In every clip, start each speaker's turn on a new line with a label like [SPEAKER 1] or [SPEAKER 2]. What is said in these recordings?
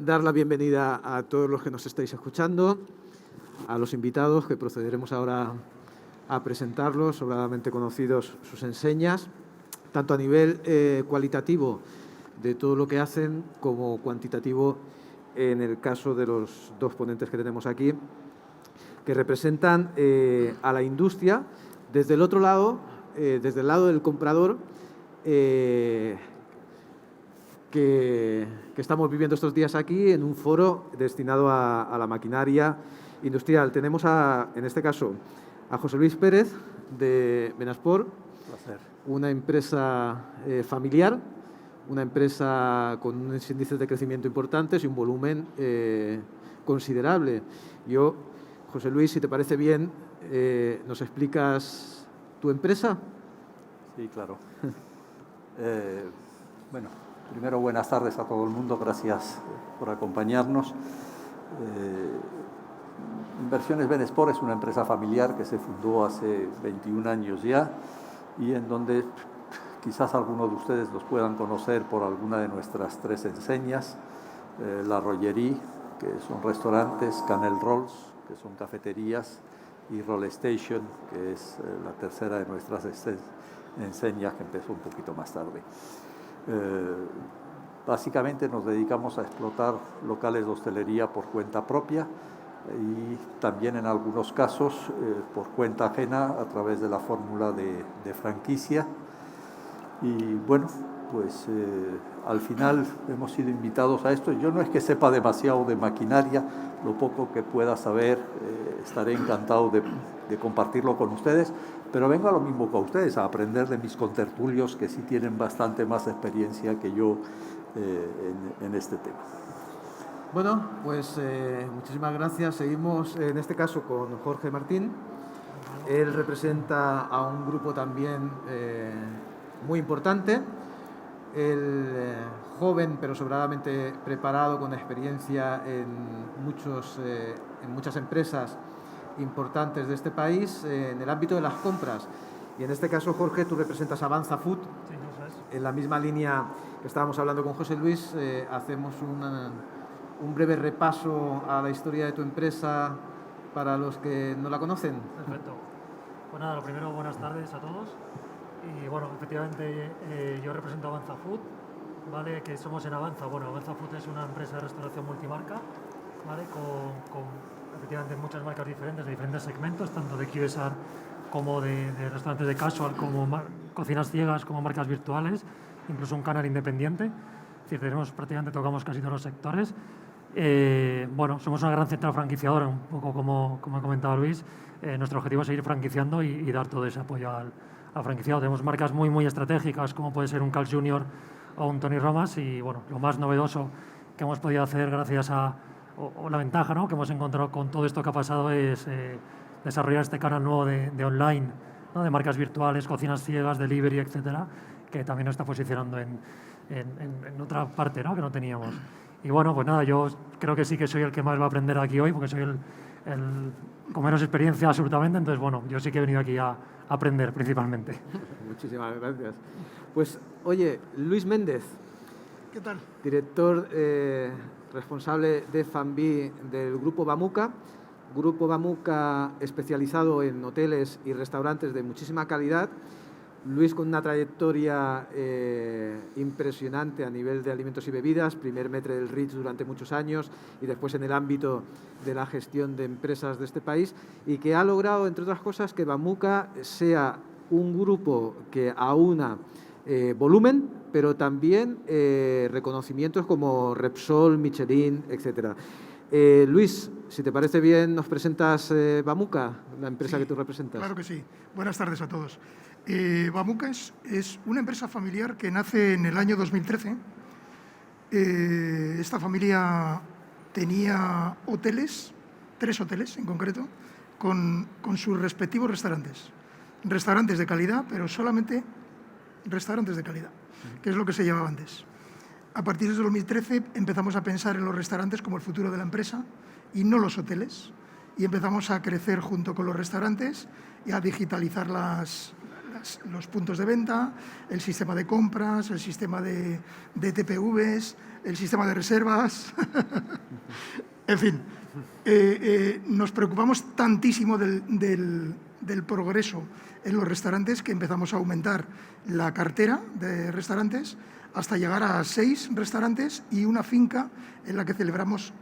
[SPEAKER 1] dar la bienvenida a todos los que nos estáis escuchando, a los invitados, que procederemos ahora a presentarlos, sobradamente conocidos sus enseñas, tanto a nivel cualitativo de todo lo que hacen, como cuantitativo en el caso de los dos ponentes que tenemos aquí, que representan a la industria desde el otro lado, desde el lado del comprador, que estamos viviendo estos días aquí en un foro destinado a la maquinaria industrial. Tenemos, en este caso, a José Luis Pérez de Benasport, una empresa familiar, una empresa con unos índices de crecimiento importantes y un volumen considerable. Yo, José Luis, si te parece bien, ¿nos explicas tu empresa?
[SPEAKER 2] Sí, claro. Bueno, primero buenas tardes a todo el mundo, gracias por acompañarnos. Inversiones Benasport es una empresa familiar que se fundó hace 21 años ya y en donde quizás algunos de ustedes los puedan conocer por alguna de nuestras 3 enseñas, La Rollerie, que son restaurantes, Canel Rolls, que son cafeterías, y Roll Station, que es la tercera de nuestras enseñas, que empezó un poquito más tarde. Básicamente nos dedicamos a explotar locales de hostelería por cuenta propia y también en algunos casos por cuenta ajena a través de la fórmula de franquicia. Y bueno, pues al final hemos sido invitados a esto. Yo no es que sepa demasiado de maquinaria, lo poco que pueda saber estaré encantado de compartirlo con ustedes, pero vengo a lo mismo que a ustedes, a aprender de mis contertulios que sí tienen bastante más experiencia que yo en este tema.
[SPEAKER 1] Bueno, pues muchísimas gracias. Seguimos en este caso con Jorge Martín. Él representa a un grupo también muy importante. El joven, pero sobradamente preparado, con experiencia en muchas empresas importantes de este país en el ámbito de las compras. Y en este caso, Jorge, tú representas a Avanza Food.
[SPEAKER 3] Sí, eso es.
[SPEAKER 1] En la misma línea que estábamos hablando con José Luis, hacemos un breve repaso a la historia de tu empresa para los que no la conocen.
[SPEAKER 3] Perfecto. Pues nada, lo primero, buenas tardes a todos. Y bueno, efectivamente yo represento a Avanza Food, ¿vale? Que somos en Avanza. Bueno, Avanza Food es una empresa de restauración multimarca, ¿vale? Con efectivamente muchas marcas diferentes, de diferentes segmentos, tanto de QSR como de restaurantes de casual, como cocinas ciegas, como marcas virtuales, incluso un canal independiente. Es decir, tocamos casi todos los sectores. Bueno, somos una gran central franquiciadora, un poco como ha comentado Luis. Nuestro objetivo es seguir franquiciando y dar todo ese apoyo al franquiciado. Tenemos marcas muy estratégicas, como puede ser un Carl's Jr. o un Tony Romas, y bueno, lo más novedoso que hemos podido hacer gracias o la ventaja, ¿no?, que hemos encontrado con todo esto que ha pasado es desarrollar este canal nuevo de online, ¿no?, de marcas virtuales, cocinas ciegas, delivery, etcétera, que también nos está posicionando en otra parte, ¿no?, que no teníamos. Y bueno, pues nada, yo creo que sí que soy el que más va a aprender aquí hoy, porque soy el con menos experiencia absolutamente, entonces bueno, yo sí que he venido aquí a aprender principalmente.
[SPEAKER 1] Muchísimas gracias. Pues oye, Luis Méndez.
[SPEAKER 4] ¿Qué tal?
[SPEAKER 1] Director responsable de F&B del Grupo Bamuca. Grupo Bamuca especializado en hoteles y restaurantes de muchísima calidad. Luis con una trayectoria impresionante a nivel de alimentos y bebidas, primer maître del Ritz durante muchos años y después en el ámbito de la gestión de empresas de este país, y que ha logrado, entre otras cosas, que Bamuca sea un grupo que aúna volumen, pero también reconocimientos como Repsol, Michelin, etc. Luis, si te parece bien, ¿nos presentas Bamuca, la empresa que tú representas?
[SPEAKER 4] Claro que sí. Buenas tardes a todos. Bamuca es una empresa familiar que nace en el año 2013. Esta familia tenía hoteles, 3 hoteles en concreto, con sus respectivos restaurantes. Restaurantes de calidad, pero solamente restaurantes de calidad, que es lo que se llevaba antes. A partir de 2013 empezamos a pensar en los restaurantes como el futuro de la empresa y no los hoteles. Y empezamos a crecer junto con los restaurantes y a digitalizar las los puntos de venta, el sistema de compras, el sistema de TPVs, el sistema de reservas. En fin, nos preocupamos tantísimo del progreso en los restaurantes que empezamos a aumentar la cartera de restaurantes hasta llegar a 6 restaurantes y una finca en la que celebramos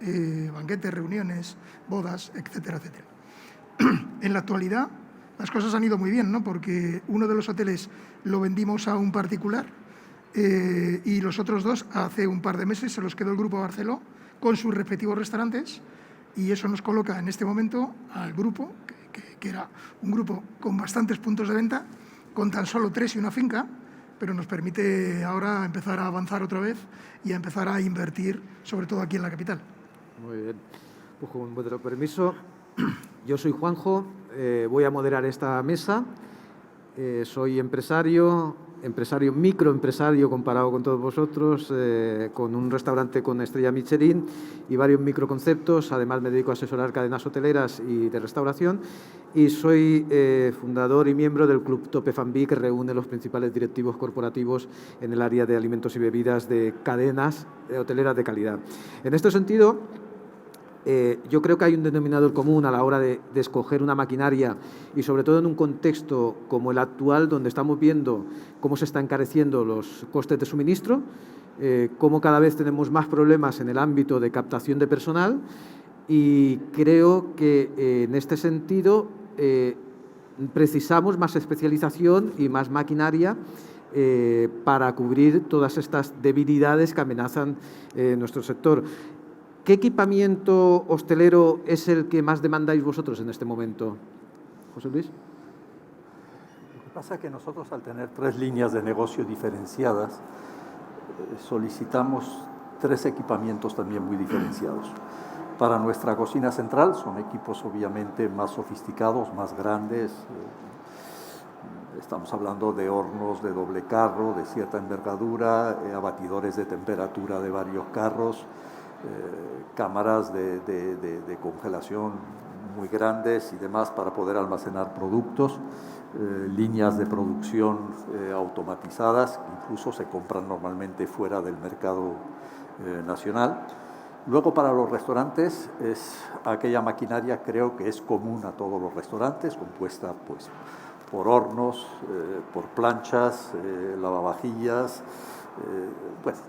[SPEAKER 4] banquetes, reuniones, bodas, etcétera, etcétera. En la actualidad las cosas han ido muy bien, ¿no? Porque uno de los hoteles lo vendimos a un particular y los otros 2 hace un par de meses se los quedó el Grupo Barceló con sus respectivos restaurantes, y eso nos coloca en este momento al grupo, que era un grupo con bastantes puntos de venta, con tan solo 3 y una finca, pero nos permite ahora empezar a avanzar otra vez y a empezar a invertir, sobre todo aquí en la capital.
[SPEAKER 1] Muy bien. Pues con vuestro permiso, yo soy Juanjo, voy a moderar esta mesa. Soy empresario, microempresario comparado con todos vosotros, con un restaurante con estrella Michelin y varios microconceptos. Además, me dedico a asesorar cadenas hoteleras y de restauración, y soy fundador y miembro del Club Top F&B, que reúne los principales directivos corporativos en el área de alimentos y bebidas de cadenas hoteleras de calidad. En este sentido, yo creo que hay un denominador común a la hora de escoger una maquinaria, y sobre todo en un contexto como el actual, donde estamos viendo cómo se están encareciendo los costes de suministro, cómo cada vez tenemos más problemas en el ámbito de captación de personal, y creo que en este sentido precisamos más especialización y más maquinaria para cubrir todas estas debilidades que amenazan nuestro sector. ¿Qué equipamiento hostelero es el que más demandáis vosotros en este momento? José Luis.
[SPEAKER 2] Lo que pasa es que nosotros, al tener 3 líneas de negocio diferenciadas, solicitamos 3 equipamientos también muy diferenciados. Para nuestra cocina central son equipos obviamente más sofisticados, más grandes. Estamos hablando de hornos de doble carro, de cierta envergadura, abatidores de temperatura de varios carros, cámaras de congelación muy grandes y demás para poder almacenar productos, líneas de producción automatizadas, que incluso se compran normalmente fuera del mercado nacional. Luego, para los restaurantes, es aquella maquinaria, creo que es común a todos los restaurantes, compuesta pues por hornos, por planchas, lavavajillas, bueno,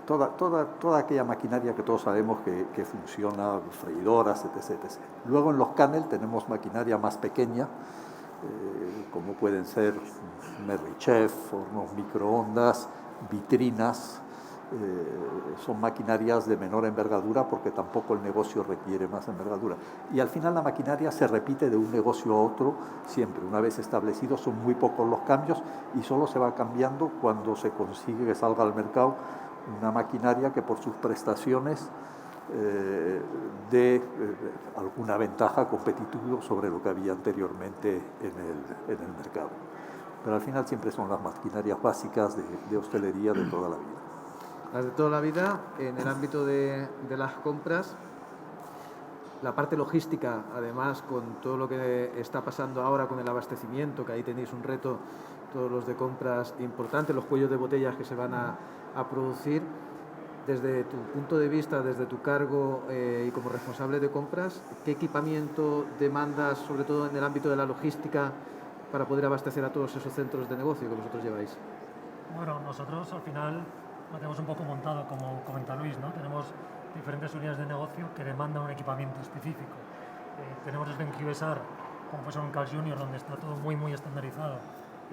[SPEAKER 2] toda aquella maquinaria que todos sabemos que funciona, freidoras, etc. Luego, en los Canel tenemos maquinaria más pequeña, como pueden ser Merry Chef, hornos microondas, vitrinas. Son maquinarias de menor envergadura porque tampoco el negocio requiere más envergadura. Y al final la maquinaria se repite de un negocio a otro siempre. Una vez establecido, son muy pocos los cambios y solo se va cambiando cuando se consigue que salga al mercado una maquinaria que por sus prestaciones dé alguna ventaja competitiva sobre lo que había anteriormente en el mercado. Pero al final siempre son las maquinarias básicas de hostelería de toda la vida.
[SPEAKER 1] Las de toda la vida. En el ámbito de las compras, la parte logística, además, con todo lo que está pasando ahora con el abastecimiento, que ahí tenéis un reto, todos los de compras importantes, los cuellos de botellas que se van a producir. Desde tu punto de vista, desde tu cargo y como responsable de compras, ¿qué equipamiento demandas, sobre todo en el ámbito de la logística, para poder abastecer a todos esos centros de negocio que vosotros lleváis?
[SPEAKER 3] Bueno, nosotros al final lo tenemos un poco montado, como comenta Luis, ¿no? Tenemos diferentes unidades de negocio que demandan un equipamiento específico. Tenemos desde un QSR, como puede ser un Carl's Jr., donde está todo muy estandarizado,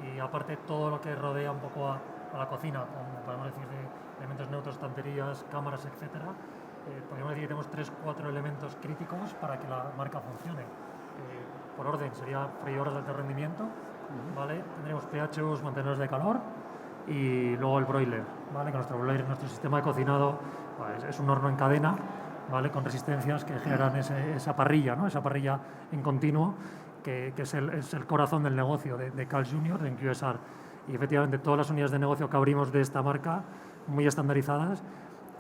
[SPEAKER 3] y aparte todo lo que rodea un poco a la cocina, como podemos decir de elementos neutros, estanterías, cámaras, etc. Podríamos decir que tenemos 3-4 elementos críticos para que la marca funcione. Por orden, sería freidoras de alto rendimiento, ¿vale? Tendremos PHUs, mantenedores de calor, y luego el broiler, ¿vale? Que nuestro broiler, nuestro sistema de cocinado, pues, es un horno en cadena, ¿vale? Con resistencias que generan esa parrilla, ¿no? Esa parrilla en continuo, que es el corazón del negocio de Carl's Jr., de QSR. Y efectivamente todas las unidades de negocio que abrimos de esta marca, muy estandarizadas.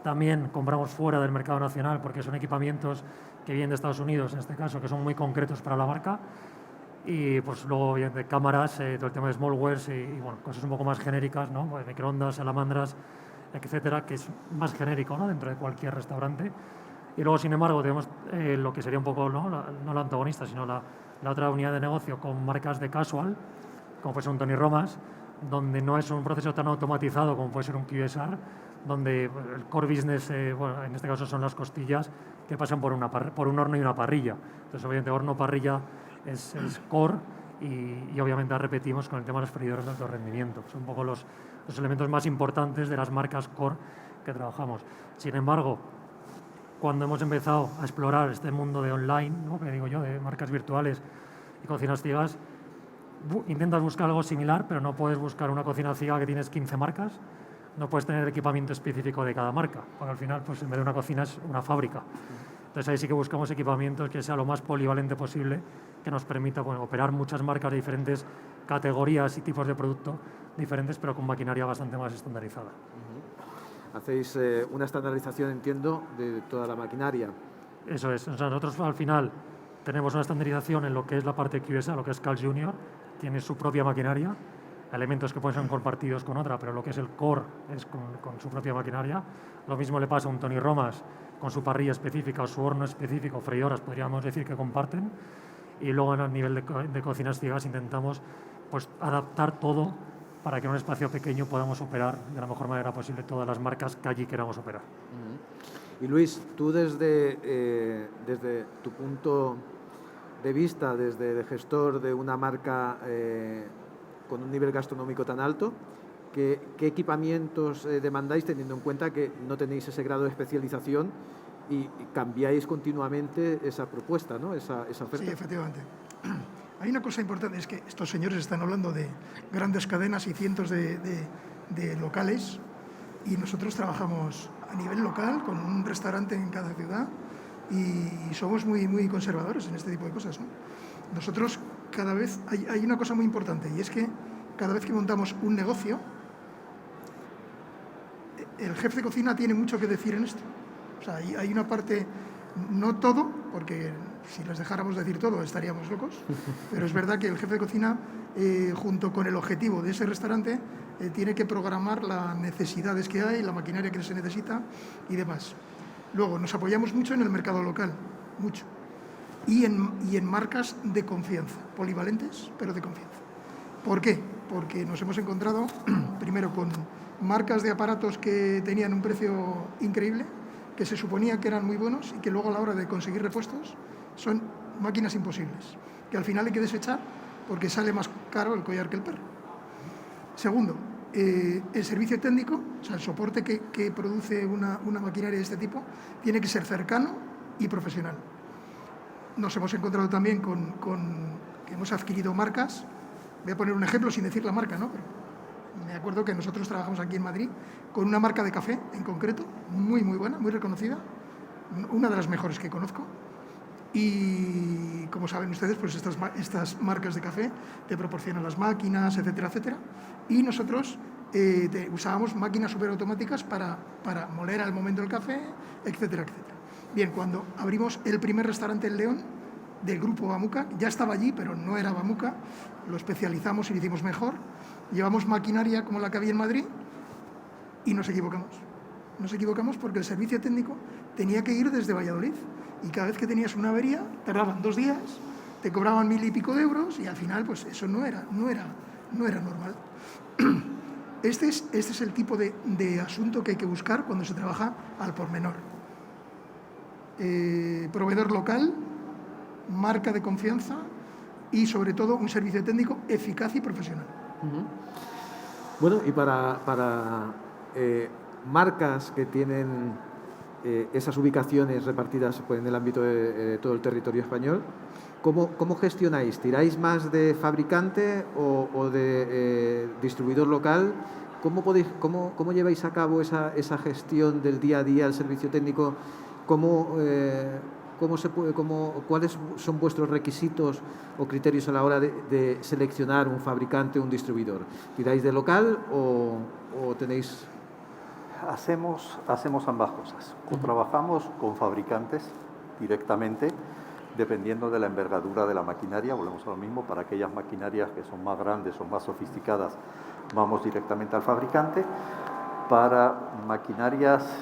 [SPEAKER 3] También compramos fuera del mercado nacional porque son equipamientos que vienen de Estados Unidos, en este caso, que son muy concretos para la marca. y pues luego de cámaras, todo el tema de smallwares y bueno, cosas un poco más genéricas, ¿no? Pues, microondas, salamandras, etcétera, que es más genérico, ¿no? Dentro de cualquier restaurante. Y luego, sin embargo, tenemos lo que sería un poco, no la antagonista, sino la otra unidad de negocio con marcas de casual, como puede ser un Tony Romas, donde no es un proceso tan automatizado como puede ser un QSR, donde el core business, bueno, en este caso son las costillas que pasan por un horno y una parrilla. Entonces, obviamente, horno-parrilla es core y obviamente repetimos con el tema de los freidores de alto rendimiento. Son un poco los elementos más importantes de las marcas core que trabajamos. Sin embargo, cuando hemos empezado a explorar este mundo de online, ¿no? Que digo yo, de marcas virtuales y cocinas ciegas, intentas buscar algo similar, pero no puedes buscar una cocina ciega que tienes 15 marcas, no puedes tener equipamiento específico de cada marca, porque al final, pues en vez de una cocina es una fábrica. Entonces ahí sí que buscamos equipamientos que sea lo más polivalente posible, que nos permita, bueno, operar muchas marcas de diferentes categorías y tipos de producto diferentes, pero con maquinaria bastante más estandarizada.
[SPEAKER 1] Hacéis una estandarización, entiendo, de toda la maquinaria.
[SPEAKER 3] Eso es. O sea, nosotros al final tenemos una estandarización en lo que es la parte QSA, lo que es Cal Junior, tiene su propia maquinaria, elementos que pueden ser compartidos con otra, pero lo que es el core es con su propia maquinaria. Lo mismo le pasa a un Tony Romas con su parrilla específica o su horno específico, freidoras, podríamos decir que comparten. Y luego a nivel de cocinas ciegas intentamos pues, adaptar todo para que en un espacio pequeño podamos operar de la mejor manera posible todas las marcas que allí queramos operar.
[SPEAKER 1] Y Luis, tú desde tu punto de vista, desde de gestor de una marca con un nivel gastronómico tan alto, ¿qué equipamientos demandáis, teniendo en cuenta que no tenéis ese grado de especialización y cambiáis continuamente esa propuesta, ¿no? esa oferta?
[SPEAKER 4] Sí, efectivamente. Hay una cosa importante, es que estos señores están hablando de grandes cadenas y cientos de locales, y nosotros trabajamos a nivel local con un restaurante en cada ciudad y somos muy, muy conservadores en este tipo de cosas, ¿no? Nosotros cada vez, hay una cosa muy importante, y es que cada vez que montamos un negocio, el jefe de cocina tiene mucho que decir en esto. O sea, hay una parte, no todo, porque si les dejáramos decir todo estaríamos locos, pero es verdad que el jefe de cocina, junto con el objetivo de ese restaurante, tiene que programar las necesidades que hay, la maquinaria que se necesita y demás. Luego, nos apoyamos mucho en el mercado local, mucho, y en marcas de confianza, polivalentes, pero de confianza. ¿Por qué? Porque nos hemos encontrado, primero, con marcas de aparatos que tenían un precio increíble, que se suponía que eran muy buenos y que luego a la hora de conseguir repuestos son máquinas imposibles, que al final hay que desechar porque sale más caro el collar que el perro. Segundo, el servicio técnico, o sea, el soporte que produce una maquinaria de este tipo, tiene que ser cercano y profesional. Nos hemos encontrado también que hemos adquirido marcas. Voy a poner un ejemplo sin decir la marca, ¿no? Pero me acuerdo que nosotros trabajamos aquí en Madrid con una marca de café en concreto, muy, muy buena, muy reconocida, una de las mejores que conozco. Y como saben ustedes, pues estas marcas de café te proporcionan las máquinas, etcétera, etcétera. Y nosotros usábamos máquinas superautomáticas para moler al momento el café, etcétera, etcétera. Bien, cuando abrimos el primer restaurante en León del grupo Bamuca, ya estaba allí, pero no era Bamuca, lo especializamos y lo hicimos mejor. Llevamos maquinaria como la que había en Madrid y nos equivocamos. Nos equivocamos porque el servicio técnico tenía que ir desde Valladolid y cada vez que tenías una avería tardaban 2 días, te cobraban 1.000 y pico de euros y al final pues eso no era normal. Este es el tipo de asunto que hay que buscar cuando se trabaja al por menor. Proveedor local, marca de confianza y sobre todo un servicio técnico eficaz y profesional.
[SPEAKER 1] Bueno, y para marcas que tienen esas ubicaciones repartidas pues, en el ámbito de todo el territorio español, ¿cómo gestionáis? ¿Tiráis más de fabricante o de distribuidor local? ¿Cómo lleváis a cabo esa gestión del día a día, el servicio técnico? ¿Cuáles son vuestros requisitos o criterios a la hora de seleccionar un fabricante o un distribuidor? ¿Tiráis de local o tenéis...?
[SPEAKER 2] Hacemos ambas cosas. Trabajamos con fabricantes directamente, dependiendo de la envergadura de la maquinaria, volvemos a lo mismo, para aquellas maquinarias que son más grandes o más sofisticadas, vamos directamente al fabricante. Para maquinarias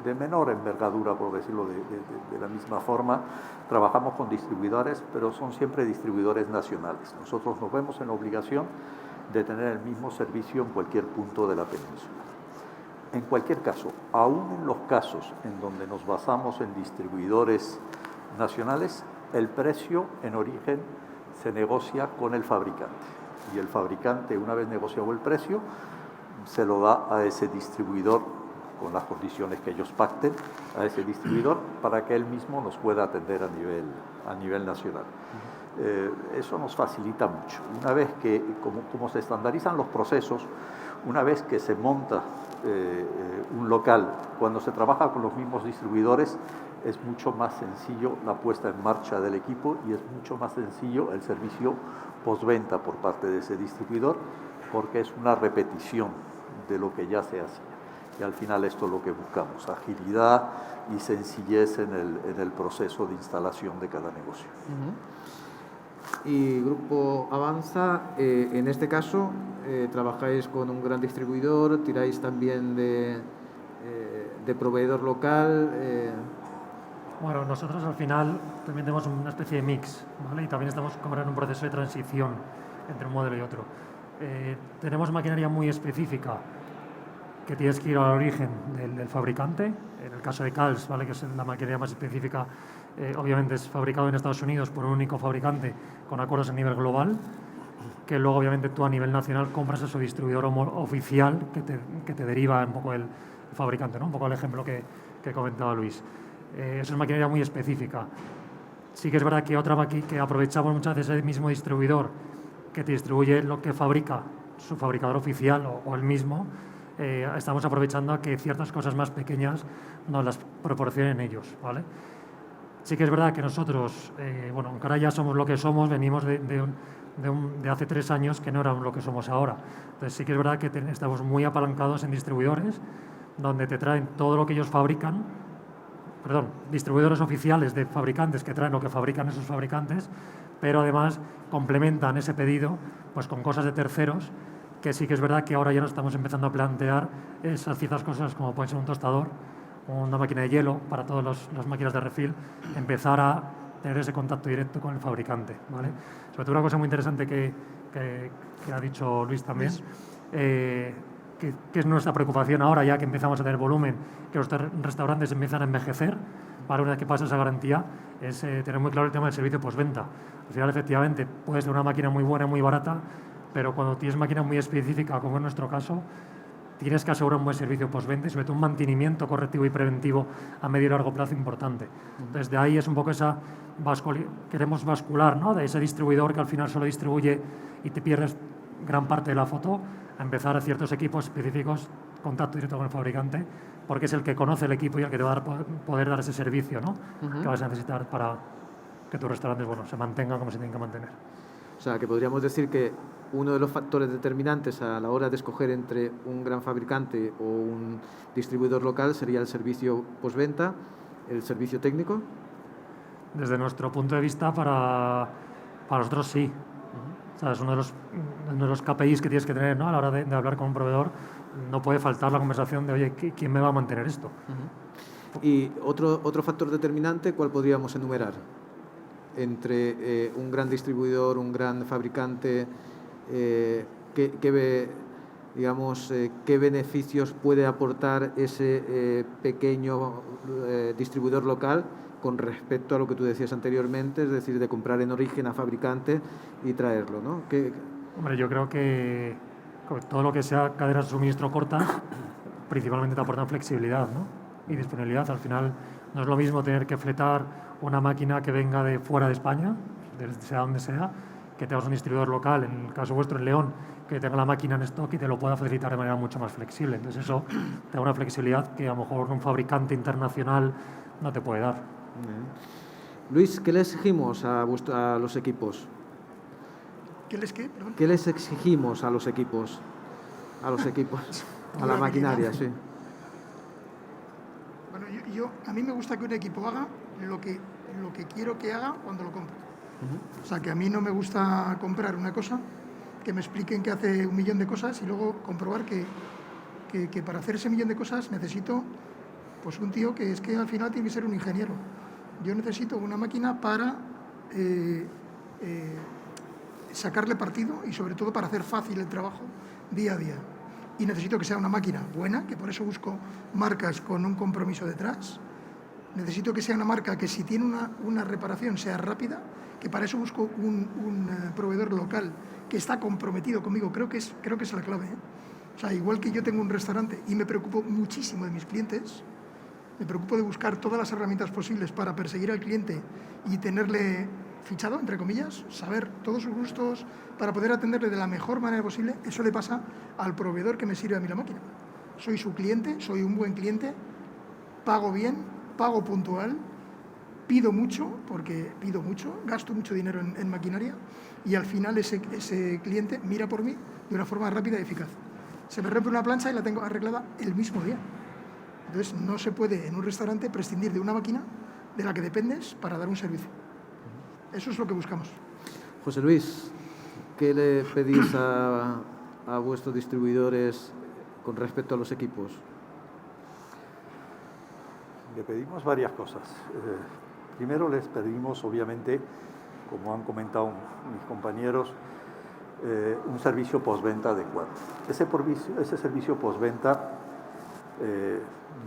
[SPEAKER 2] de menor envergadura, por decirlo de la misma forma, trabajamos con distribuidores, pero son siempre distribuidores nacionales. Nosotros nos vemos en la obligación de tener el mismo servicio en cualquier punto de la península. En cualquier caso, aún en los casos en donde nos basamos en distribuidores nacionales, el precio en origen se negocia con el fabricante. Y el fabricante, una vez negociado el precio, se lo da a ese distribuidor con las condiciones que ellos pacten, a ese distribuidor, para que él mismo nos pueda atender a nivel nacional. Eso nos facilita mucho. Una vez que, como se estandarizan los procesos, una vez que se monta un local, cuando se trabaja con los mismos distribuidores, es mucho más sencillo la puesta en marcha del equipo y es mucho más sencillo el servicio postventa por parte de ese distribuidor, porque es una repetición de lo que ya se hacía. Y al final esto es lo que buscamos, agilidad y sencillez en el proceso de instalación de cada negocio.
[SPEAKER 1] Y Grupo Avanza, en este caso, trabajáis con un gran distribuidor, tiráis también de proveedor local.
[SPEAKER 3] Bueno, nosotros al final también tenemos una especie de mix, ¿vale? Y también estamos como en un proceso de transición entre un modelo y otro. Tenemos maquinaria muy específica que tienes que ir al origen del fabricante. En el caso de CALS, ¿vale?, que es la maquinaria más específica, obviamente es fabricado en Estados Unidos por un único fabricante con acuerdos a nivel global, que luego obviamente tú a nivel nacional compras a su distribuidor oficial que te deriva un poco el fabricante, ¿no? Un poco el ejemplo que comentaba Luis. Eso es maquinaria muy específica. Sí que es verdad que que aprovechamos muchas veces ese mismo distribuidor que te distribuye lo que fabrica su fabricador oficial o el mismo, estamos aprovechando a que ciertas cosas más pequeñas nos las proporcionen ellos, ¿vale? Sí que es verdad que nosotros, bueno, aunque ahora ya somos lo que somos, venimos de hace 3 años que no éramos lo que somos ahora. Entonces sí que es verdad que estamos muy apalancados en distribuidores donde te traen todo lo que ellos fabrican, distribuidores oficiales de fabricantes que traen lo que fabrican esos fabricantes, pero además complementan ese pedido pues con cosas de terceros, que sí que es verdad que ahora ya nos estamos empezando a plantear esas ciertas cosas como puede ser un tostador, una máquina de hielo para todas las máquinas de refill, empezar a tener ese contacto directo con el fabricante, ¿vale? Sobre todo una cosa muy interesante que ha dicho Luis también, que es nuestra preocupación ahora, ya que empezamos a tener volumen, que los restaurantes empiezan a envejecer, ¿vale? Una vez que pasa esa garantía, es tener muy claro el tema del servicio postventa. Al final, efectivamente, puede ser una máquina muy buena, muy barata, pero cuando tienes máquina muy específica, como en nuestro caso, tienes que asegurar un buen servicio postventa y sobre todo un mantenimiento correctivo y preventivo a medio y largo plazo importante. Entonces, de ahí es un poco queremos bascular, ¿no?, de ese distribuidor que al final solo distribuye y te pierdes gran parte de la foto, a empezar a ciertos equipos específicos, contacto directo con el fabricante, porque es el que conoce el equipo y el que te va a poder dar ese servicio, ¿no?, que vas a necesitar para que tus restaurantes, bueno, se mantengan como se tienen que mantener.
[SPEAKER 1] O sea, que podríamos decir que uno de los factores determinantes a la hora de escoger entre un gran fabricante o un distribuidor local sería el servicio postventa, el servicio técnico.
[SPEAKER 3] Desde nuestro punto de vista, para nosotros sí. O sea, es uno de los KPIs que tienes que tener, ¿no?, a la hora de hablar con un proveedor. No puede faltar la conversación de, oye, ¿quién me va a mantener esto?
[SPEAKER 1] Y otro factor determinante, ¿cuál podríamos enumerar? Entre un gran distribuidor, un gran fabricante, ¿qué beneficios puede aportar ese pequeño distribuidor local con respecto a lo que tú decías anteriormente, es decir, de comprar en origen a fabricante y traerlo, ¿no?
[SPEAKER 3] Hombre, yo creo que todo lo que sea cadenas de suministro cortas, principalmente te aportan flexibilidad, ¿no?, y disponibilidad. Al final no es lo mismo tener que fletar una máquina que venga de fuera de España, sea donde sea, que tengas un distribuidor local, en el caso vuestro en León, que tenga la máquina en stock y te lo pueda facilitar de manera mucho más flexible. Entonces eso te da una flexibilidad que a lo mejor un fabricante internacional no te puede dar.
[SPEAKER 1] Luis, ¿qué le exigimos a los equipos?
[SPEAKER 4] ¿Qué
[SPEAKER 1] les exigimos a los equipos? A la maquinaria, sí.
[SPEAKER 4] Bueno, a mí me gusta que un equipo haga lo que quiero que haga cuando lo compro. O sea, que a mí no me gusta comprar una cosa, que me expliquen que hace 1.000.000 de cosas y luego comprobar que para hacer ese 1.000.000 de cosas necesito pues un tío que es que al final tiene que ser un ingeniero. Yo necesito una máquina para sacarle partido y sobre todo para hacer fácil el trabajo día a día. Y necesito que sea una máquina buena, que por eso busco marcas con un compromiso detrás. Necesito que sea una marca que si tiene una reparación sea rápida, que para eso busco un proveedor local que está comprometido conmigo. Creo que es la clave, ¿eh? O sea, igual que yo tengo un restaurante y me preocupo muchísimo de mis clientes, me preocupo de buscar todas las herramientas posibles para perseguir al cliente y tenerle fichado, entre comillas, saber todos sus gustos para poder atenderle de la mejor manera posible. Eso le pasa al proveedor que me sirve a mí la máquina. Soy su cliente, soy un buen cliente, pago bien, pago puntual, pido mucho, gasto mucho dinero en maquinaria y al final ese cliente mira por mí de una forma rápida y eficaz. Se me rompe una plancha y la tengo arreglada el mismo día. Entonces no se puede en un restaurante prescindir de una máquina de la que dependes para dar un servicio. Eso es lo que buscamos.
[SPEAKER 1] José Luis, ¿qué le pedís a vuestros distribuidores con respecto a los equipos?
[SPEAKER 2] Le pedimos varias cosas. Primero les pedimos, obviamente, como han comentado mis compañeros, un servicio postventa adecuado. Ese servicio postventa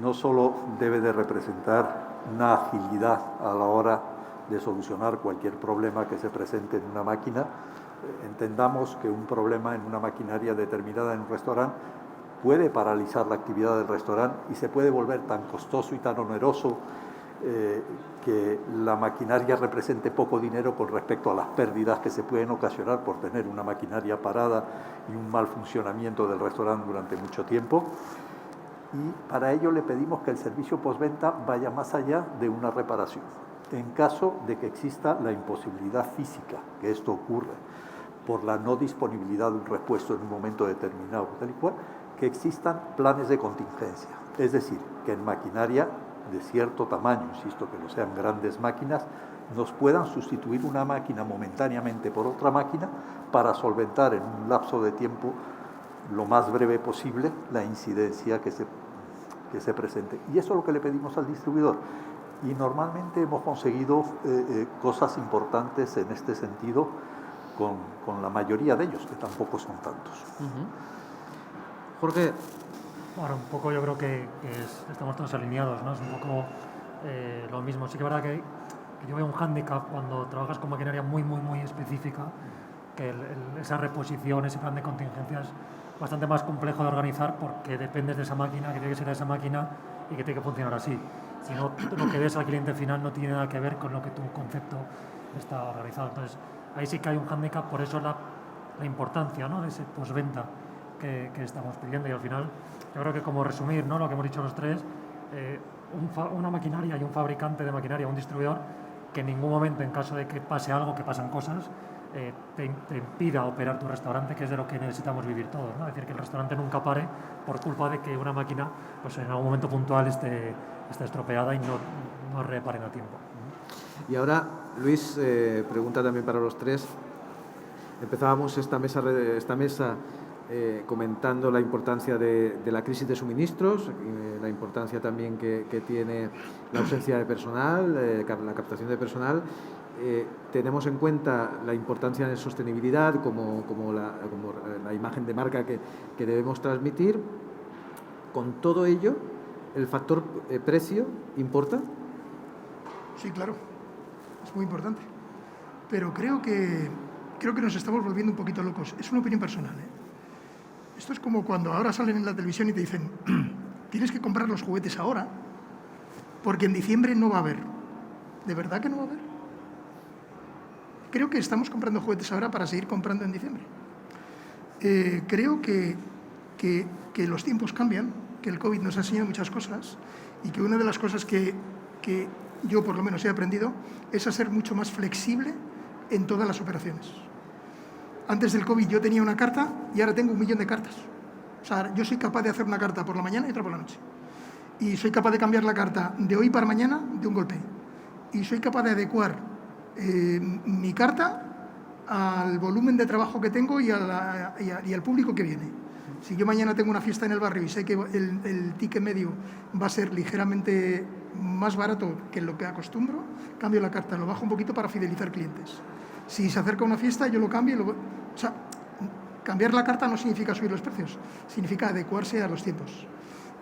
[SPEAKER 2] no solo debe de representar una agilidad a la hora de solucionar cualquier problema que se presente en una máquina. Entendamos que un problema en una maquinaria determinada en un restaurante puede paralizar la actividad del restaurante y se puede volver tan costoso y tan oneroso que la maquinaria represente poco dinero con respecto a las pérdidas que se pueden ocasionar por tener una maquinaria parada y un mal funcionamiento del restaurante durante mucho tiempo. Y para ello le pedimos que el servicio postventa vaya más allá de una reparación. En caso de que exista la imposibilidad física, que esto ocurre por la no disponibilidad de un repuesto en un momento determinado, tal y cual, que existan planes de contingencia. Es decir, que en maquinaria de cierto tamaño, insisto, que no sean grandes máquinas, nos puedan sustituir una máquina momentáneamente por otra máquina para solventar en un lapso de tiempo lo más breve posible la incidencia que se presente. Y eso es lo que le pedimos al distribuidor. Y normalmente hemos conseguido cosas importantes en este sentido con la mayoría de ellos, que tampoco son tantos.
[SPEAKER 1] Jorge.
[SPEAKER 3] Bueno, un poco yo creo que estamos todos alineados, ¿no? Es un poco lo mismo. Sí que es verdad que yo veo un hándicap cuando trabajas con maquinaria muy específica, que esa reposición, ese plan de contingencia es bastante más complejo de organizar porque dependes de esa máquina, que tiene que ser esa máquina y que tiene que funcionar así. Si no, lo que des al cliente final no tiene nada que ver con lo que tu concepto está organizado. Entonces, ahí sí que hay un hándicap, por eso la importancia, ¿no?, de ese postventa que estamos pidiendo. Y al final, yo creo que como resumir, ¿no?, lo que hemos dicho los tres, una maquinaria y un fabricante de maquinaria, un distribuidor, que en ningún momento, en caso de que pase algo, que pasan cosas, te impida operar tu restaurante, que es de lo que necesitamos vivir todos, ¿no? Es decir, que el restaurante nunca pare por culpa de que una máquina, pues en algún momento puntual esté estropeada y no reparen a tiempo.
[SPEAKER 1] Y ahora, Luis, pregunta también para los tres. Empezábamos esta mesa comentando la importancia de la crisis de suministros, la importancia también que tiene la ausencia de personal, la captación de personal. Tenemos en cuenta la importancia de sostenibilidad como la imagen de marca que debemos transmitir. Con todo ello, ¿el factor precio importa?
[SPEAKER 4] Sí, claro, es muy importante. Pero creo que nos estamos volviendo un poquito locos. Es una opinión personal, ¿eh? Esto es como cuando ahora salen en la televisión y te dicen tienes que comprar los juguetes ahora porque en diciembre no va a haber. ¿De verdad que no va a haber? Creo que estamos comprando juguetes ahora para seguir comprando en diciembre. Creo que los tiempos cambian, que el COVID nos ha enseñado muchas cosas y que una de las cosas que yo por lo menos he aprendido es a ser mucho más flexible en todas las operaciones. Antes del COVID yo tenía una carta y ahora tengo 1.000.000 de cartas. O sea, yo soy capaz de hacer una carta por la mañana y otra por la noche. Y soy capaz de cambiar la carta de hoy para mañana de un golpe. y soy capaz de adecuar mi carta al volumen de trabajo que tengo y al público que viene. Si yo mañana tengo una fiesta en el barrio y sé que el ticket medio va a ser ligeramente más barato que lo que acostumbro, cambio la carta, lo bajo un poquito para fidelizar clientes. Si se acerca una fiesta, yo lo cambio. O sea, cambiar la carta no significa subir los precios, significa adecuarse a los tiempos.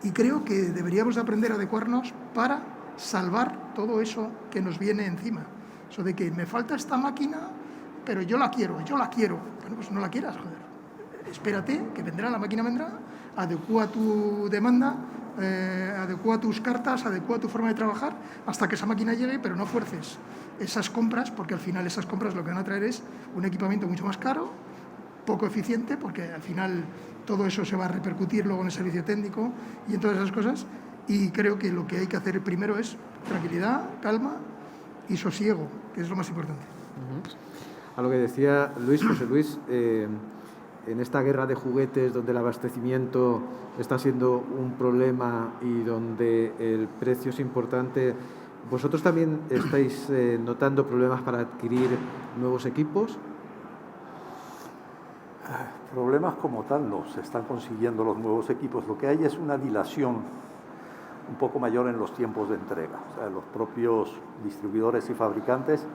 [SPEAKER 4] Y creo que deberíamos de aprender a adecuarnos para salvar todo eso que nos viene encima. Eso de que me falta esta máquina, pero yo la quiero. Bueno, pues no la quieras, joder. Espérate, que vendrá, la máquina vendrá, adecúa tu demanda, adecúa tus cartas, adecúa tu forma de trabajar hasta que esa máquina llegue, pero no fuerces esas compras, porque al final esas compras lo que van a traer es un equipamiento mucho más caro, poco eficiente, porque al final todo eso se va a repercutir luego en el servicio técnico y en todas esas cosas. Y creo que lo que hay que hacer primero es tranquilidad, calma y sosiego, que es lo más importante.
[SPEAKER 1] A lo que decía José Luis, en esta guerra de juguetes donde el abastecimiento está siendo un problema y donde el precio es importante, ¿vosotros también estáis notando problemas para adquirir nuevos equipos?
[SPEAKER 2] Problemas como tal los están consiguiendo los nuevos equipos. Lo que hay es una dilación un poco mayor en los tiempos de entrega. O sea, los propios distribuidores y fabricantes,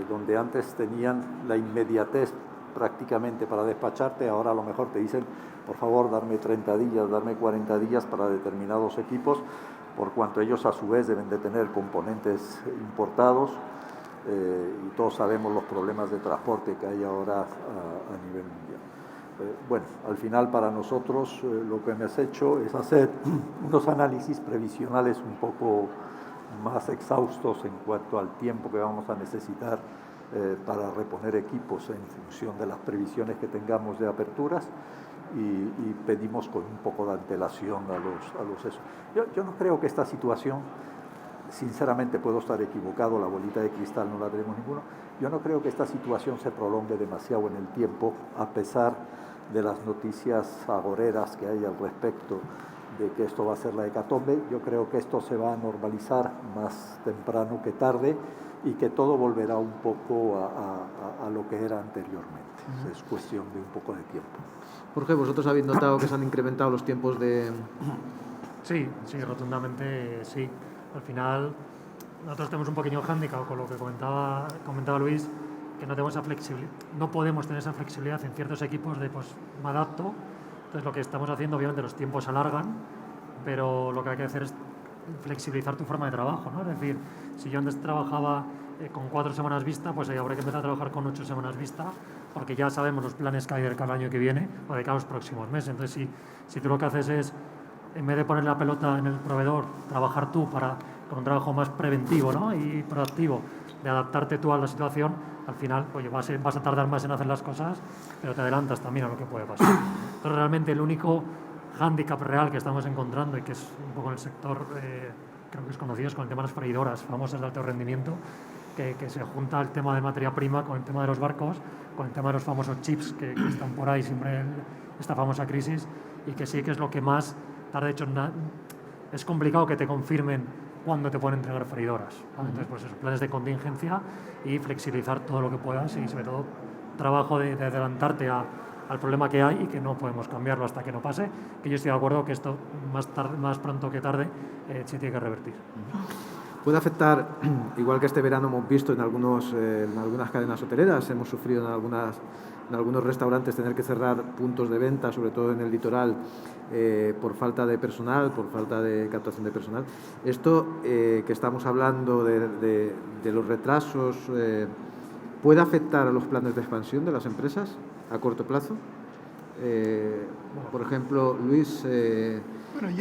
[SPEAKER 2] donde antes tenían la inmediatez prácticamente para despacharte, ahora a lo mejor te dicen, por favor, darme 30 días, darme 40 días para determinados equipos, por cuanto ellos a su vez deben de tener componentes importados, y todos sabemos los problemas de transporte que hay ahora a nivel mundial. Bueno, al final para nosotros lo que me has hecho es hacer unos análisis previsionales un poco más exhaustos en cuanto al tiempo que vamos a necesitar para reponer equipos en función de las previsiones que tengamos de aperturas, y pedimos con un poco de antelación a los eso. Yo no creo que esta situación, sinceramente puedo estar equivocado, la bolita de cristal no la tenemos ninguno, yo no creo que esta situación se prolongue demasiado en el tiempo, a pesar de las noticias agoreras que hay al respecto de que esto va a ser la hecatombe. Yo creo que esto se va a normalizar más temprano que tarde y que todo volverá un poco a lo que era anteriormente. Es cuestión de un poco de tiempo.
[SPEAKER 1] Jorge, ¿vosotros habéis notado que se han incrementado los tiempos de...?
[SPEAKER 3] Sí, rotundamente sí. Al final, nosotros tenemos un pequeño hándicap con lo que comentaba Luis, que no tenemos no podemos tener esa flexibilidad en ciertos equipos de, pues, me adapto. Entonces, lo que estamos haciendo, obviamente, los tiempos se alargan, pero lo que hay que hacer es flexibilizar tu forma de trabajo, ¿no? Es decir, si yo antes trabajaba con 4 semanas vista, pues habrá que empezar a trabajar con 8 semanas vista, porque ya sabemos los planes que hay de cada año que viene o de cada los próximos meses. Entonces, si tú lo que haces es, en vez de poner la pelota en el proveedor, trabajar tú con un trabajo más preventivo, ¿no? Y proactivo, de adaptarte tú a la situación, al final, oye, vas a tardar más en hacer las cosas, pero te adelantas también a lo que puede pasar. Entonces, realmente el único hándicap real que estamos encontrando, y que es un poco en el sector, creo que es conocido, es con el tema de las freidoras famosas de alto rendimiento, que se junta el tema de materia prima con el tema de los barcos, con el tema de los famosos chips que están por ahí siempre en esta famosa crisis, y que sí que es lo que más tarde. De hecho, es complicado que te confirmen cuándo te pueden entregar freidoras, ¿vale? Entonces, pues esos planes de contingencia y flexibilizar todo lo que puedas, y sobre todo trabajo de adelantarte al problema que hay y que no podemos cambiarlo hasta que no pase, que yo estoy de acuerdo que esto más pronto que tarde se tiene que revertir.
[SPEAKER 1] Puede afectar, igual que este verano hemos visto en algunas cadenas hoteleras, hemos sufrido en algunos restaurantes tener que cerrar puntos de venta, sobre todo en el litoral, por falta de personal, por falta de captación de personal. Esto que estamos hablando de los retrasos, ¿puede afectar a los planes de expansión de las empresas a corto plazo? Por ejemplo, Luis, que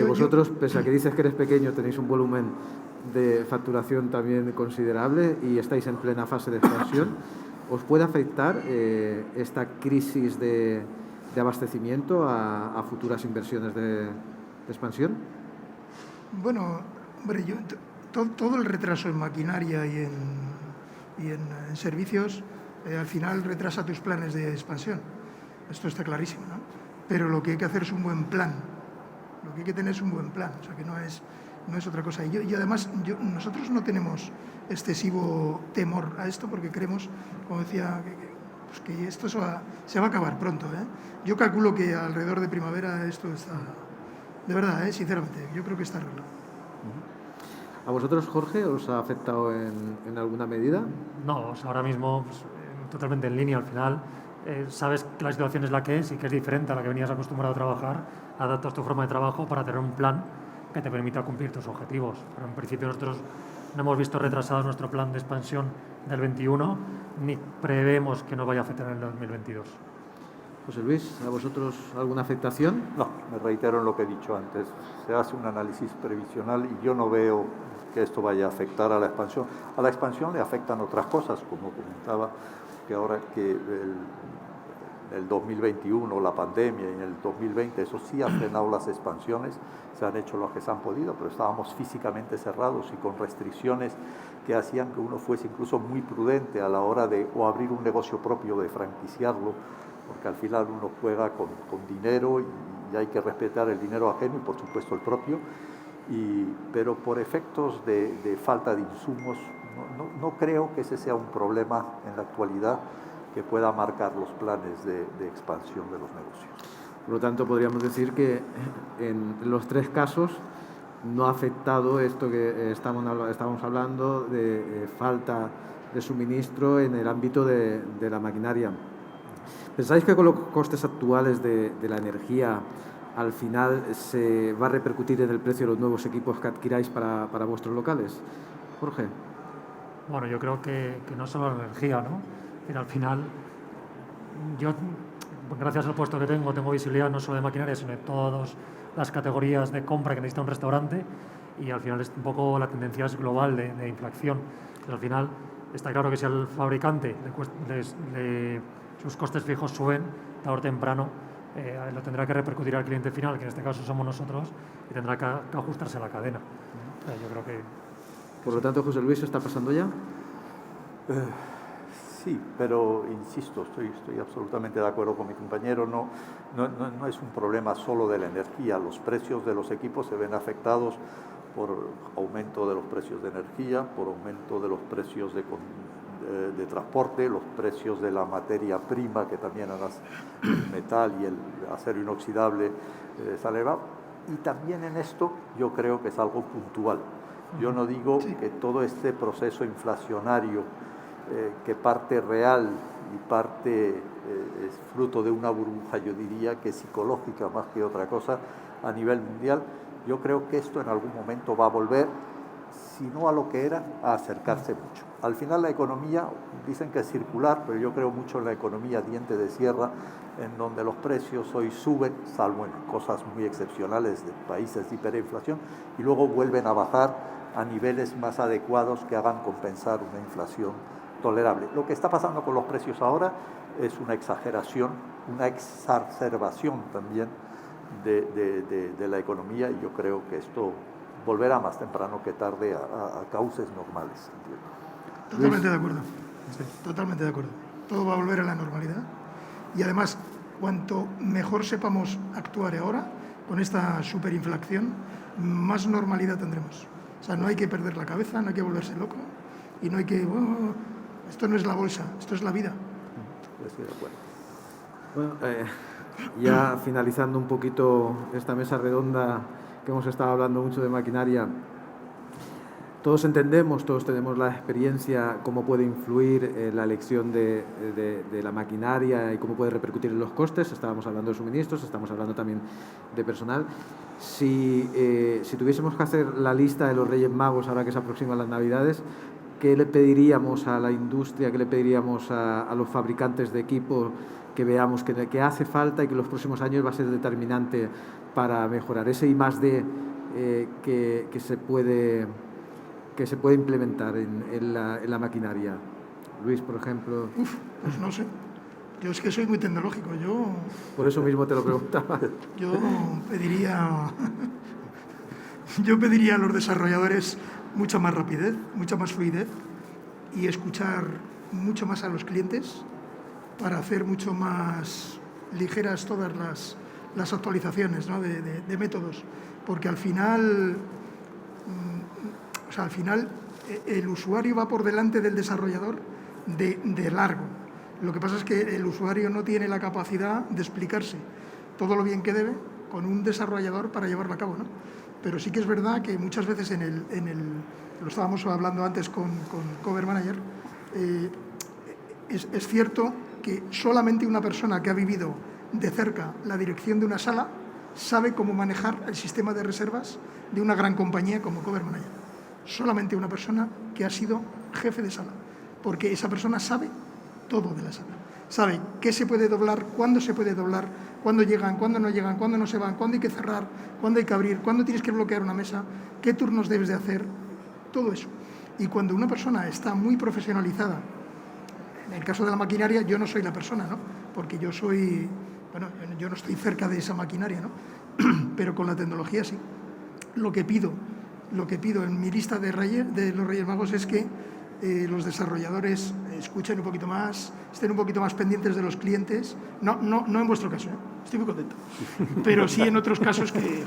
[SPEAKER 1] vosotros, pese a que dices que eres pequeño, tenéis un volumen de facturación también considerable y estáis en plena fase de expansión, ¿os puede afectar esta crisis de abastecimiento a futuras inversiones de expansión?
[SPEAKER 4] Bueno, hombre, todo el retraso en maquinaria y en servicios al final retrasa tus planes de expansión. Esto está clarísimo, ¿no? Pero lo que hay que hacer es un buen plan. Lo que hay que tener es un buen plan. O sea, que no es no es otra cosa. Y además, nosotros no tenemos excesivo temor a esto porque creemos, como decía, que esto se va a acabar pronto. Yo calculo que alrededor de primavera esto está, de verdad, sinceramente, yo creo que está arreglado.
[SPEAKER 1] ¿A vosotros, Jorge, os ha afectado en alguna medida?
[SPEAKER 3] No, o sea, ahora mismo pues, totalmente en línea al final. Sabes que la situación es la que es y que es diferente a la que venías acostumbrado a trabajar, adaptas tu forma de trabajo para tener un plan que te permita cumplir tus objetivos. Pero en principio nosotros no hemos visto retrasado nuestro plan de expansión del 21 ni prevemos que nos vaya a afectar en el 2022.
[SPEAKER 1] José Luis, ¿a vosotros alguna afectación?
[SPEAKER 2] No, me reitero en lo que he dicho antes. Se hace un análisis previsional y yo no veo que esto vaya a afectar a la expansión. A la expansión le afectan otras cosas, como comentaba, que ahora que el 2021, la pandemia, y en el 2020, eso sí ha frenado las expansiones, se han hecho lo que se han podido, pero estábamos físicamente cerrados y con restricciones que hacían que uno fuese incluso muy prudente a la hora de o abrir un negocio propio, de franquiciarlo, porque al final uno juega con dinero y hay que respetar el dinero ajeno y por supuesto el propio, pero por efectos de falta de insumos, no creo que ese sea un problema en la actualidad que pueda marcar los planes de expansión de los negocios.
[SPEAKER 1] Por lo tanto, podríamos decir que en los tres casos no ha afectado esto que estamos hablando de falta de suministro en el ámbito de la maquinaria. ¿Pensáis que con los costes actuales de la energía al final se va a repercutir en el precio de los nuevos equipos que adquiráis para vuestros locales? Jorge.
[SPEAKER 3] Bueno, yo creo que no solo la energía, ¿no? Pero al final, yo, gracias al puesto que tengo visibilidad no solo de maquinaria, sino de todas las categorías de compra que necesita un restaurante, y al final es un poco la tendencia es global de inflación. Pero al final está claro que si al fabricante sus costes fijos suben, tarde o temprano lo tendrá que repercutir al cliente final, que en este caso somos nosotros, y tendrá que ajustarse a la cadena. O sea, yo creo que...
[SPEAKER 1] Por lo tanto, José Luis, ¿está pasando ya?
[SPEAKER 2] Sí, pero insisto, estoy absolutamente de acuerdo con mi compañero, no es un problema solo de la energía, los precios de los equipos se ven afectados por aumento de los precios de energía, por aumento de los precios de transporte, los precios de la materia prima, que también el metal y el acero inoxidable se elevado, y también en esto yo creo que es algo puntual. Yo no digo que todo este proceso inflacionario, que parte real y parte es fruto de una burbuja, yo diría que psicológica más que otra cosa a nivel mundial, yo creo que esto en algún momento va a volver, si no a lo que era, a acercarse mucho. Al final la economía, dicen que es circular, pero yo creo mucho en la economía diente de sierra, en donde los precios hoy suben, salvo en cosas muy excepcionales de países de hiperinflación, y luego vuelven a bajar a niveles más adecuados que hagan compensar una inflación tolerable. Lo que está pasando con los precios ahora es una exageración, una exacerbación también de la economía, y yo creo que esto volverá más temprano que tarde a cauces normales.
[SPEAKER 4] Totalmente de acuerdo, totalmente de acuerdo. Todo va a volver a la normalidad y además, cuanto mejor sepamos actuar ahora con esta superinflación, más normalidad tendremos. O sea, no hay que perder la cabeza, no hay que volverse loco y no hay que... esto no es la bolsa, esto es la vida.
[SPEAKER 2] Estoy de acuerdo.
[SPEAKER 1] Bueno, ya finalizando un poquito esta mesa redonda que hemos estado hablando mucho de maquinaria, todos entendemos, todos tenemos la experiencia, cómo puede influir la elección de la maquinaria y cómo puede repercutir en los costes. Estábamos hablando de suministros, estamos hablando también de personal. Si tuviésemos que hacer la lista de los Reyes Magos ahora que se aproximan las Navidades, ¿qué le pediríamos a la industria, qué le pediríamos a los fabricantes de equipo que veamos que hace falta y que en los próximos años va a ser determinante para mejorar ese I+D que se puede implementar en la maquinaria? Luis, por ejemplo.
[SPEAKER 4] Pues no sé. Yo es que soy muy tecnológico.
[SPEAKER 1] Por eso mismo te lo preguntaba.
[SPEAKER 4] Yo pediría a los desarrolladores mucha más rapidez, mucha más fluidez y escuchar mucho más a los clientes para hacer mucho más ligeras todas las actualizaciones, ¿no? de métodos, porque al final O sea, al final el usuario va por delante del desarrollador de largo. Lo que pasa es que el usuario no tiene la capacidad de explicarse todo lo bien que debe con un desarrollador para llevarlo a cabo, ¿no? Pero sí que es verdad que muchas veces lo estábamos hablando antes con Cover Manager, es cierto que solamente una persona que ha vivido de cerca la dirección de una sala sabe cómo manejar el sistema de reservas de una gran compañía como Cover Manager. Solamente una persona que ha sido jefe de sala, porque esa persona sabe todo de la sala. Sabe qué se puede doblar, cuándo se puede doblar, cuándo llegan, cuándo no llegan, cuándo no se van, cuándo hay que cerrar, cuándo hay que abrir, cuándo tienes que bloquear una mesa, qué turnos debes de hacer, todo eso. Y cuando una persona está muy profesionalizada, en el caso de la maquinaria yo no soy la persona, ¿no? Porque yo no estoy cerca de esa maquinaria, ¿no? Pero con la tecnología sí. Lo que pido en mi lista de los Reyes Magos es que los desarrolladores escuchen un poquito más, estén un poquito más pendientes de los clientes. No en vuestro caso, ¿eh? Estoy muy contento. Pero sí en otros casos que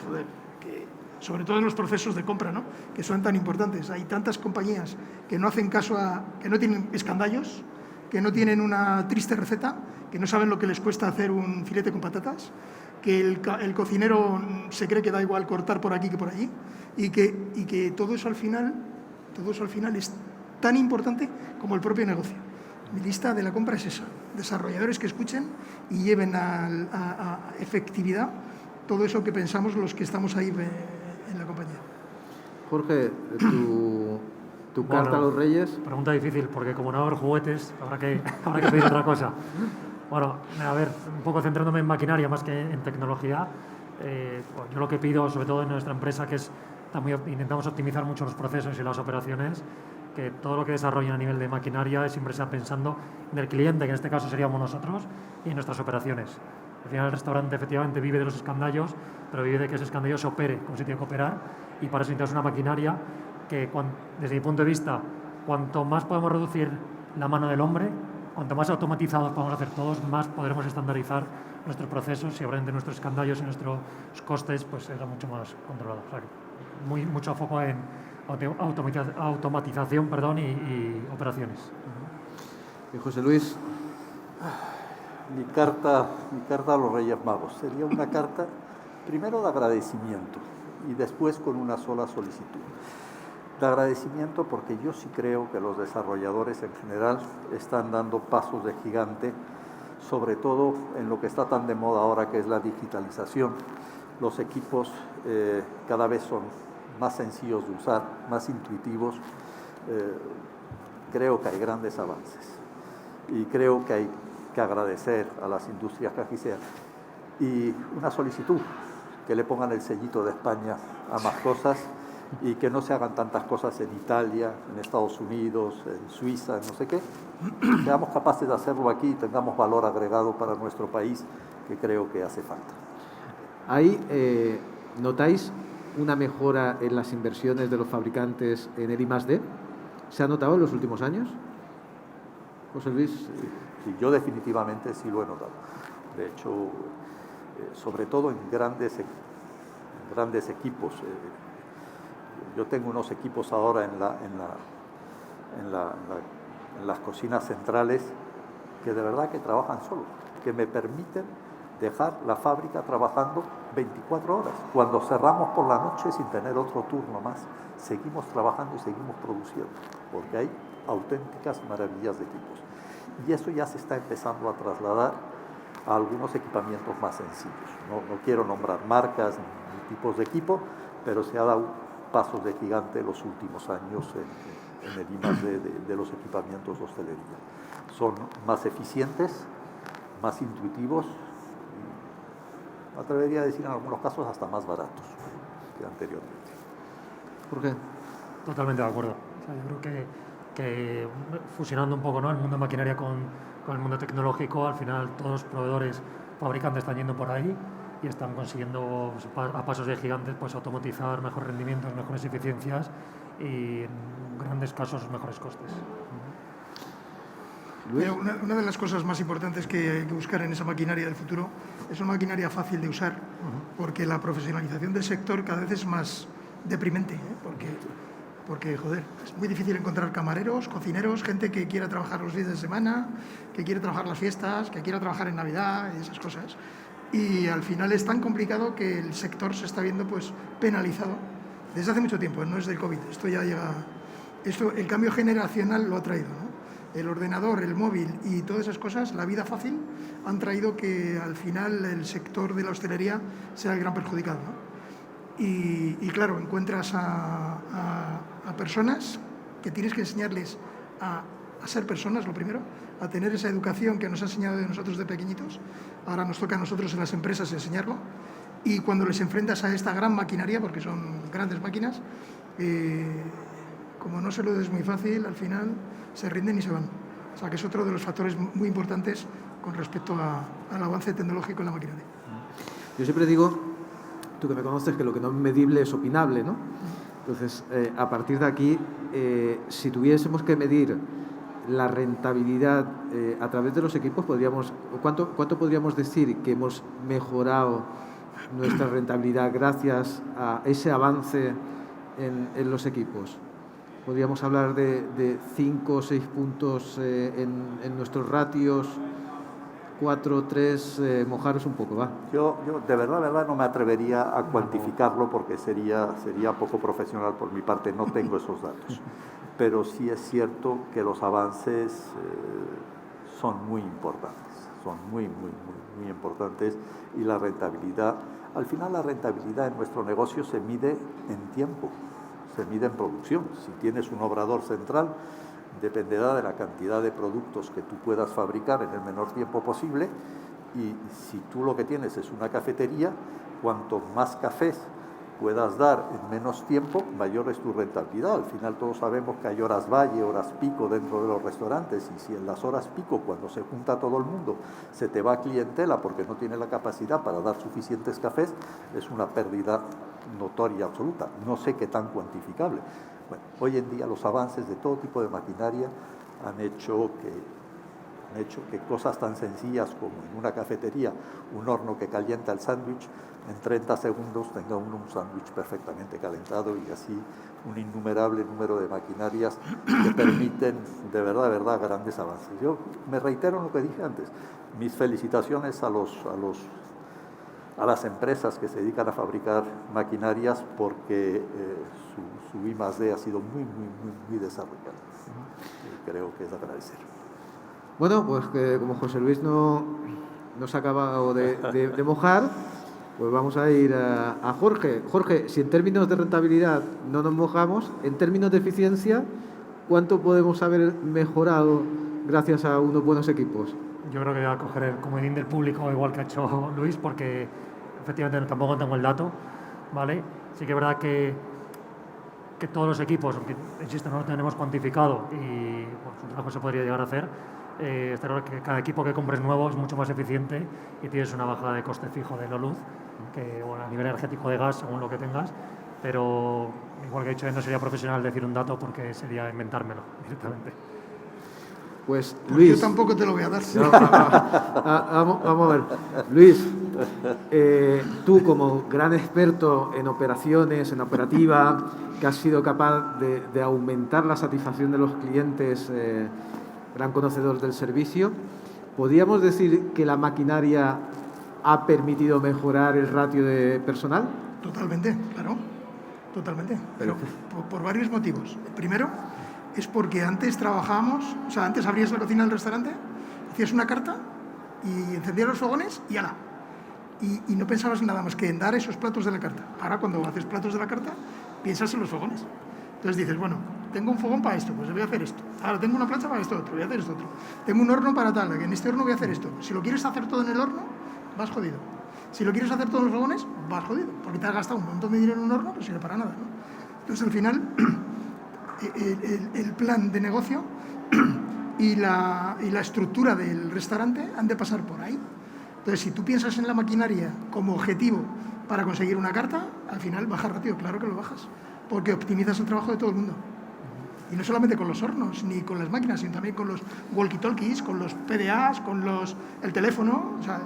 [SPEAKER 4] sobre todo en los procesos de compra, ¿no? Que son tan importantes. Hay tantas compañías que no hacen caso que no tienen escandallos, que no tienen una triste receta, que no saben lo que les cuesta hacer un filete con patatas, que el cocinero se cree que da igual cortar por aquí que por allí, y que todo eso al final es tan importante como el propio negocio. Mi lista de la compra es esa: desarrolladores que escuchen y lleven a efectividad todo eso que pensamos los que estamos ahí en la compañía.
[SPEAKER 1] Jorge, tu carta a los Reyes.
[SPEAKER 3] Pregunta difícil, porque como no va a haber juguetes, habrá que pedir otra cosa. Bueno, a ver, un poco centrándome en maquinaria más que en tecnología, pues yo lo que pido, sobre todo en nuestra empresa, que es intentamos optimizar mucho los procesos y las operaciones, que todo lo que desarrollen a nivel de maquinaria siempre sea pensando en el cliente, que en este caso seríamos nosotros, y en nuestras operaciones. Al final el restaurante efectivamente vive de los escandallos, pero vive de que ese escandallo se opere como se tiene que operar, y para eso necesitamos una maquinaria que, desde mi punto de vista, cuanto más podemos reducir la mano del hombre, cuanto más automatizados podamos hacer todos, más podremos estandarizar nuestros procesos y obviamente nuestros escandallos y nuestros costes pues serán mucho más controlados. O sea, mucho foco en automatización y operaciones.
[SPEAKER 1] Y José Luis.
[SPEAKER 2] Mi carta a los Reyes Magos sería una carta primero de agradecimiento y después con una sola solicitud. De agradecimiento porque yo sí creo que los desarrolladores en general están dando pasos de gigante, sobre todo en lo que está tan de moda ahora, que es la digitalización. Los equipos cada vez son más sencillos de usar, más intuitivos. Creo que hay grandes avances y creo que hay que agradecer a las industrias que aquí sean. Y una solicitud, que le pongan el sellito de España a más cosas y que no se hagan tantas cosas en Italia, en Estados Unidos, en Suiza, no sé qué. Seamos capaces de hacerlo aquí y tengamos valor agregado para nuestro país, que creo que hace falta.
[SPEAKER 1] Ahí notáis una mejora en las inversiones de los fabricantes en el I+D. ¿Se ha notado en los últimos años? José Luis.
[SPEAKER 2] Sí, yo definitivamente sí lo he notado. De hecho, sobre todo en grandes equipos. Yo tengo unos equipos ahora en las cocinas centrales que de verdad que trabajan solos, que me permiten dejar la fábrica trabajando 24 horas. Cuando cerramos por la noche sin tener otro turno más, seguimos trabajando y seguimos produciendo, porque hay auténticas maravillas de equipos. Y eso ya se está empezando a trasladar a algunos equipamientos más sencillos. No quiero nombrar marcas ni tipos de equipo, pero se ha dado pasos de gigante los últimos años en el I+D de los equipamientos de hostelería. Son más eficientes, más intuitivos, y me atrevería a decir en algunos casos hasta más baratos que anteriormente.
[SPEAKER 1] ¿Por qué?
[SPEAKER 3] Totalmente de acuerdo. O sea, yo creo que fusionando un poco, ¿no?, el mundo de maquinaria con el mundo tecnológico, al final todos los proveedores, fabricantes están yendo por ahí y están consiguiendo a pasos de gigantes pues automatizar mejores rendimientos, mejores eficiencias y en grandes casos mejores costes.
[SPEAKER 4] Una de las cosas más importantes que hay que buscar en esa maquinaria del futuro es una maquinaria fácil de usar, porque la profesionalización del sector cada vez es más deprimente, porque porque, joder, es muy difícil encontrar camareros, cocineros, gente que quiera trabajar los fines de semana, que quiere trabajar las fiestas, que quiera trabajar en Navidad y esas cosas. Y al final es tan complicado que el sector se está viendo pues penalizado desde hace mucho tiempo, no es del COVID, esto ya llega... el cambio generacional lo ha traído, ¿no? El ordenador, el móvil y todas esas cosas, la vida fácil, han traído que al final el sector de la hostelería sea el gran perjudicado, ¿no? Y claro, encuentras a personas que tienes que enseñarles a ser personas, lo primero, a tener esa educación que nos ha enseñado de nosotros de pequeñitos. Ahora nos toca a nosotros en las empresas enseñarlo. Y cuando les enfrentas a esta gran maquinaria, porque son grandes máquinas, como no se lo des muy fácil, al final se rinden y se van. O sea, que es otro de los factores muy importantes con respecto al avance tecnológico en la maquinaria.
[SPEAKER 1] Yo siempre digo, tú que me conoces, que lo que no es medible es opinable, ¿no? Entonces, a partir de aquí, si tuviésemos que medir la rentabilidad a través de los equipos, ¿cuánto podríamos decir que hemos mejorado nuestra rentabilidad gracias a ese avance en los equipos? ¿Podríamos hablar de 5 o 6 puntos en nuestros ratios? 4, 3, mojaros un poco, va.
[SPEAKER 2] Yo de verdad no me atrevería a cuantificarlo porque sería poco profesional por mi parte, no tengo esos datos. Pero sí es cierto que los avances son muy importantes, son muy importantes, y la rentabilidad, al final la rentabilidad en nuestro negocio se mide en tiempo, se mide en producción. Si tienes un obrador central, dependerá de la cantidad de productos que tú puedas fabricar en el menor tiempo posible, y si tú lo que tienes es una cafetería, cuanto más cafés puedas dar en menos tiempo, mayor es tu rentabilidad. Al final todos sabemos que hay horas valle, horas pico dentro de los restaurantes, y si en las horas pico, cuando se junta todo el mundo, se te va clientela porque no tiene la capacidad para dar suficientes cafés, es una pérdida notoria absoluta. No sé qué tan cuantificable. Bueno, hoy en día los avances de todo tipo de maquinaria han hecho que cosas tan sencillas como en una cafetería, un horno que calienta el sándwich, en 30 segundos tenga uno un sándwich perfectamente calentado, y así un innumerable número de maquinarias que permiten de verdad grandes avances. Yo me reitero en lo que dije antes, mis felicitaciones a las empresas que se dedican a fabricar maquinarias, porque su I+D ha sido muy desarrollado. Creo que es agradecer.
[SPEAKER 1] Bueno, pues que como José Luis no se ha acabado de mojar, pues vamos a ir a Jorge. Jorge, si en términos de rentabilidad no nos mojamos, en términos de eficiencia, ¿cuánto podemos haber mejorado gracias a unos buenos equipos?
[SPEAKER 3] Yo creo que voy a coger el comodín del público, igual que ha hecho Luis, porque efectivamente tampoco tengo el dato, ¿vale? Sí que es verdad que todos los equipos, aunque insisto, no lo tenemos cuantificado y su trabajo se podría llegar a hacer, está claro que cada equipo que compres nuevo es mucho más eficiente y tienes una bajada de coste fijo de la luz, que bueno, a nivel energético de gas, según lo que tengas, pero igual que he dicho, no sería profesional decir un dato porque sería inventármelo directamente.
[SPEAKER 1] Pues Luis...
[SPEAKER 4] Yo tampoco te lo voy a dar.
[SPEAKER 1] No, vamos a ver. Luis, tú como gran experto en operaciones, en operativa, que has sido capaz de aumentar la satisfacción de los clientes, gran conocedor del servicio, ¿podríamos decir que la maquinaria ha permitido mejorar el ratio de personal?
[SPEAKER 4] Totalmente, claro, totalmente, pero por varios motivos. El primero es porque antes trabajábamos, o sea, antes abrías la cocina del restaurante, hacías una carta y encendías los fogones y ¡ala! Y no pensabas nada más que en dar esos platos de la carta. Ahora, cuando haces platos de la carta, piensas en los fogones. Entonces dices, bueno, tengo un fogón para esto, pues voy a hacer esto. Ahora tengo una plancha para esto otro, voy a hacer esto otro. Tengo un horno para tal, en este horno voy a hacer esto. Si lo quieres hacer todo en el horno, vas jodido. Si lo quieres hacer todo en los fogones, vas jodido, porque te has gastado un montón de dinero en un horno, no sirve para nada, ¿no? Entonces, al final, el plan de negocio y la estructura del restaurante han de pasar por ahí. Entonces, si tú piensas en la maquinaria como objetivo para conseguir una carta, al final bajas ratio, claro que lo bajas, porque optimizas el trabajo de todo el mundo. Y no solamente con los hornos, ni con las máquinas, sino también con los walkie-talkies, con los PDAs, con el teléfono. O sea,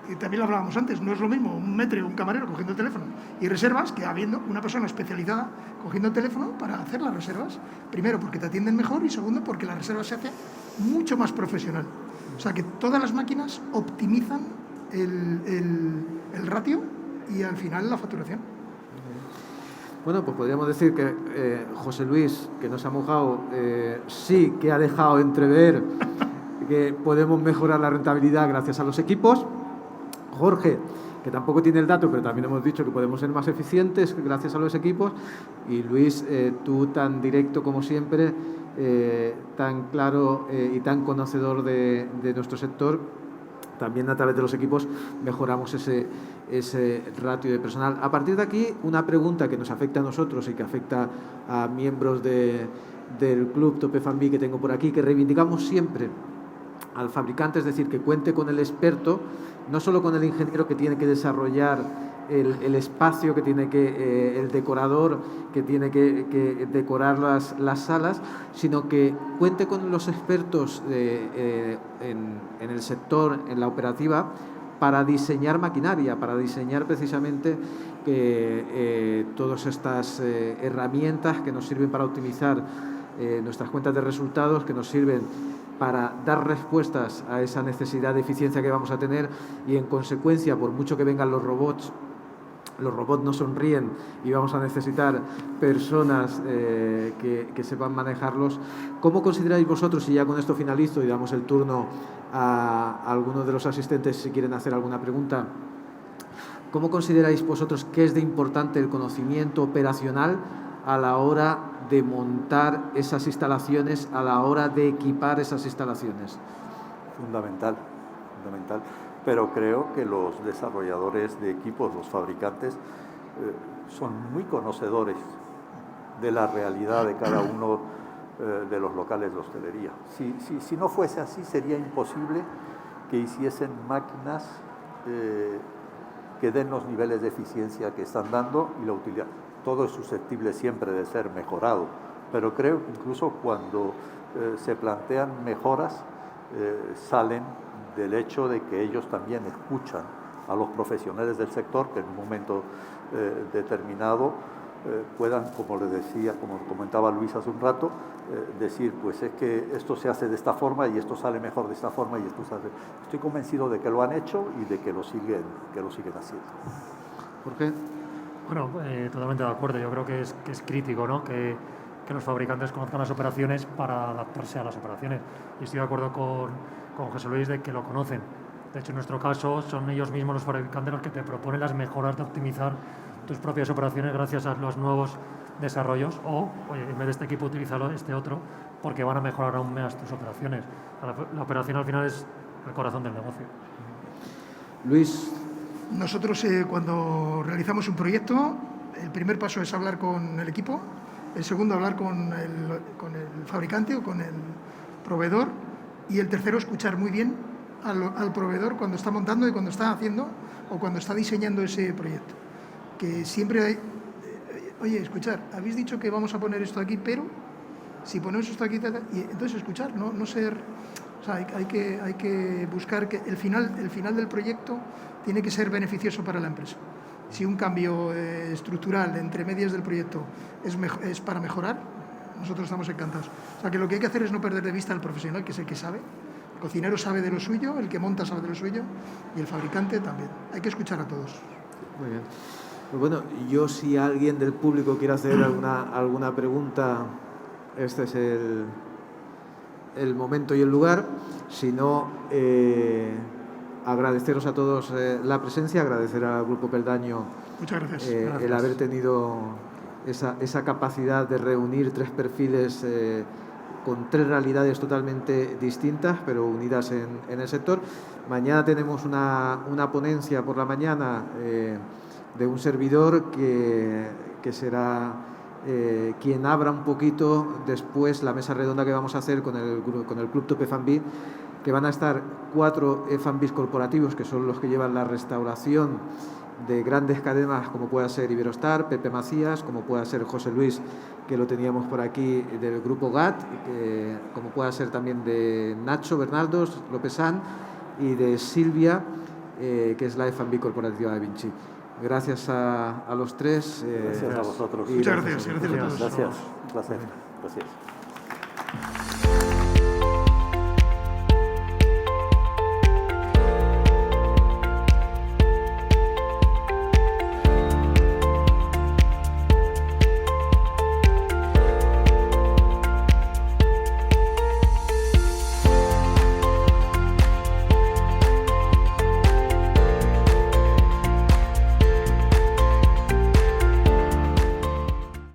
[SPEAKER 4] y también lo hablábamos antes, no es lo mismo un maître o un camarero cogiendo el teléfono y reservas que habiendo una persona especializada cogiendo el teléfono para hacer las reservas. Primero, porque te atienden mejor y segundo, porque la reserva se hace mucho más profesional. O sea, que todas las máquinas optimizan el ratio y al final la facturación.
[SPEAKER 1] Bueno, pues podríamos decir que José Luis, que nos ha mojado, sí que ha dejado entrever que podemos mejorar la rentabilidad gracias a los equipos. Jorge, que tampoco tiene el dato, pero también hemos dicho que podemos ser más eficientes gracias a los equipos. Y Luis, tú tan directo como siempre, tan claro y tan conocedor de nuestro sector, también a través de los equipos mejoramos ese ratio de personal. A partir de aquí, una pregunta que nos afecta a nosotros y que afecta a miembros del club Top F&B que tengo por aquí, que reivindicamos siempre al fabricante, es decir, que cuente con el experto, no solo con el ingeniero que tiene que desarrollar el espacio, que tiene que el decorador que tiene que decorar las salas, sino que cuente con los expertos en el sector, en la operativa, para diseñar maquinaria, para diseñar precisamente todas estas herramientas que nos sirven para optimizar nuestras cuentas de resultados, que nos sirven para dar respuestas a esa necesidad de eficiencia que vamos a tener y, en consecuencia, por mucho que vengan los robots no sonríen y vamos a necesitar personas que sepan manejarlos. ¿Cómo consideráis vosotros, y ya con esto finalizo y damos el turno a algunos de los asistentes si quieren hacer alguna pregunta, cómo consideráis vosotros que es de importante el conocimiento operacional a la hora de montar esas instalaciones, a la hora de equipar esas instalaciones?
[SPEAKER 2] Fundamental. Pero creo que los desarrolladores de equipos, los fabricantes, son muy conocedores de la realidad de cada uno de los locales de hostelería. Si no fuese así, sería imposible que hiciesen máquinas que den los niveles de eficiencia que están dando y la utilidad. Todo es susceptible siempre de ser mejorado, pero creo que incluso cuando se plantean mejoras, salen del hecho de que ellos también escuchan a los profesionales del sector que en un momento determinado puedan, como les decía, como comentaba Luis hace un rato, decir, pues es que esto se hace de esta forma y esto sale mejor de esta forma y esto sale. Estoy convencido de que lo han hecho y de que lo siguen haciendo.
[SPEAKER 1] ¿Por qué?
[SPEAKER 3] Bueno, totalmente de acuerdo. Yo creo que es crítico, ¿no? Que los fabricantes conozcan las operaciones para adaptarse a las operaciones. Y estoy de acuerdo con José Luis de que lo conocen. De hecho, en nuestro caso, son ellos mismos los fabricantes los que te proponen las mejoras de optimizar tus propias operaciones gracias a los nuevos desarrollos. O, oye, en vez de este equipo, utilízalo este otro, porque van a mejorar aún más tus operaciones. La operación al final es el corazón del negocio.
[SPEAKER 1] Luis.
[SPEAKER 4] Nosotros cuando realizamos un proyecto, el primer paso es hablar con el equipo, el segundo hablar con el fabricante o con el proveedor y el tercero escuchar muy bien al proveedor cuando está montando y cuando está haciendo o cuando está diseñando ese proyecto. Que siempre hay, oye, escuchar, habéis dicho que vamos a poner esto aquí, pero si ponemos esto aquí, y entonces escuchar, no ser... O sea, hay que buscar que el final del proyecto tiene que ser beneficioso para la empresa. Si un cambio estructural entre medias del proyecto es para mejorar, nosotros estamos encantados. O sea, que lo que hay que hacer es no perder de vista al profesional, que es el que sabe. El cocinero sabe de lo suyo, el que monta sabe de lo suyo y el fabricante también. Hay que escuchar a todos.
[SPEAKER 1] Muy bien. Pues bueno, yo si alguien del público quiere hacer alguna pregunta, este es el momento y el lugar. Si no, agradeceros a todos la presencia, agradecer al Grupo Peldaño.
[SPEAKER 4] Muchas gracias.
[SPEAKER 1] El haber tenido esa capacidad de reunir tres perfiles con tres realidades totalmente distintas, pero unidas en el sector. Mañana tenemos una ponencia por la mañana de un servidor que será quien abra un poquito después la mesa redonda que vamos a hacer con el Club Top F&B, que van a estar 4 F&Bs corporativos, que son los que llevan la restauración de grandes cadenas como pueda ser Iberostar, Pepe Macías, como pueda ser José Luis, que lo teníamos por aquí del grupo GAT, como pueda ser también de Nacho Bernaldos, López San, y de Silvia, que es la F&B corporativa de Vinci. Gracias a los tres.
[SPEAKER 2] Gracias a vosotros.
[SPEAKER 4] Muchas gracias. Gracias a todos.
[SPEAKER 2] Gracias. Un placer. Gracias.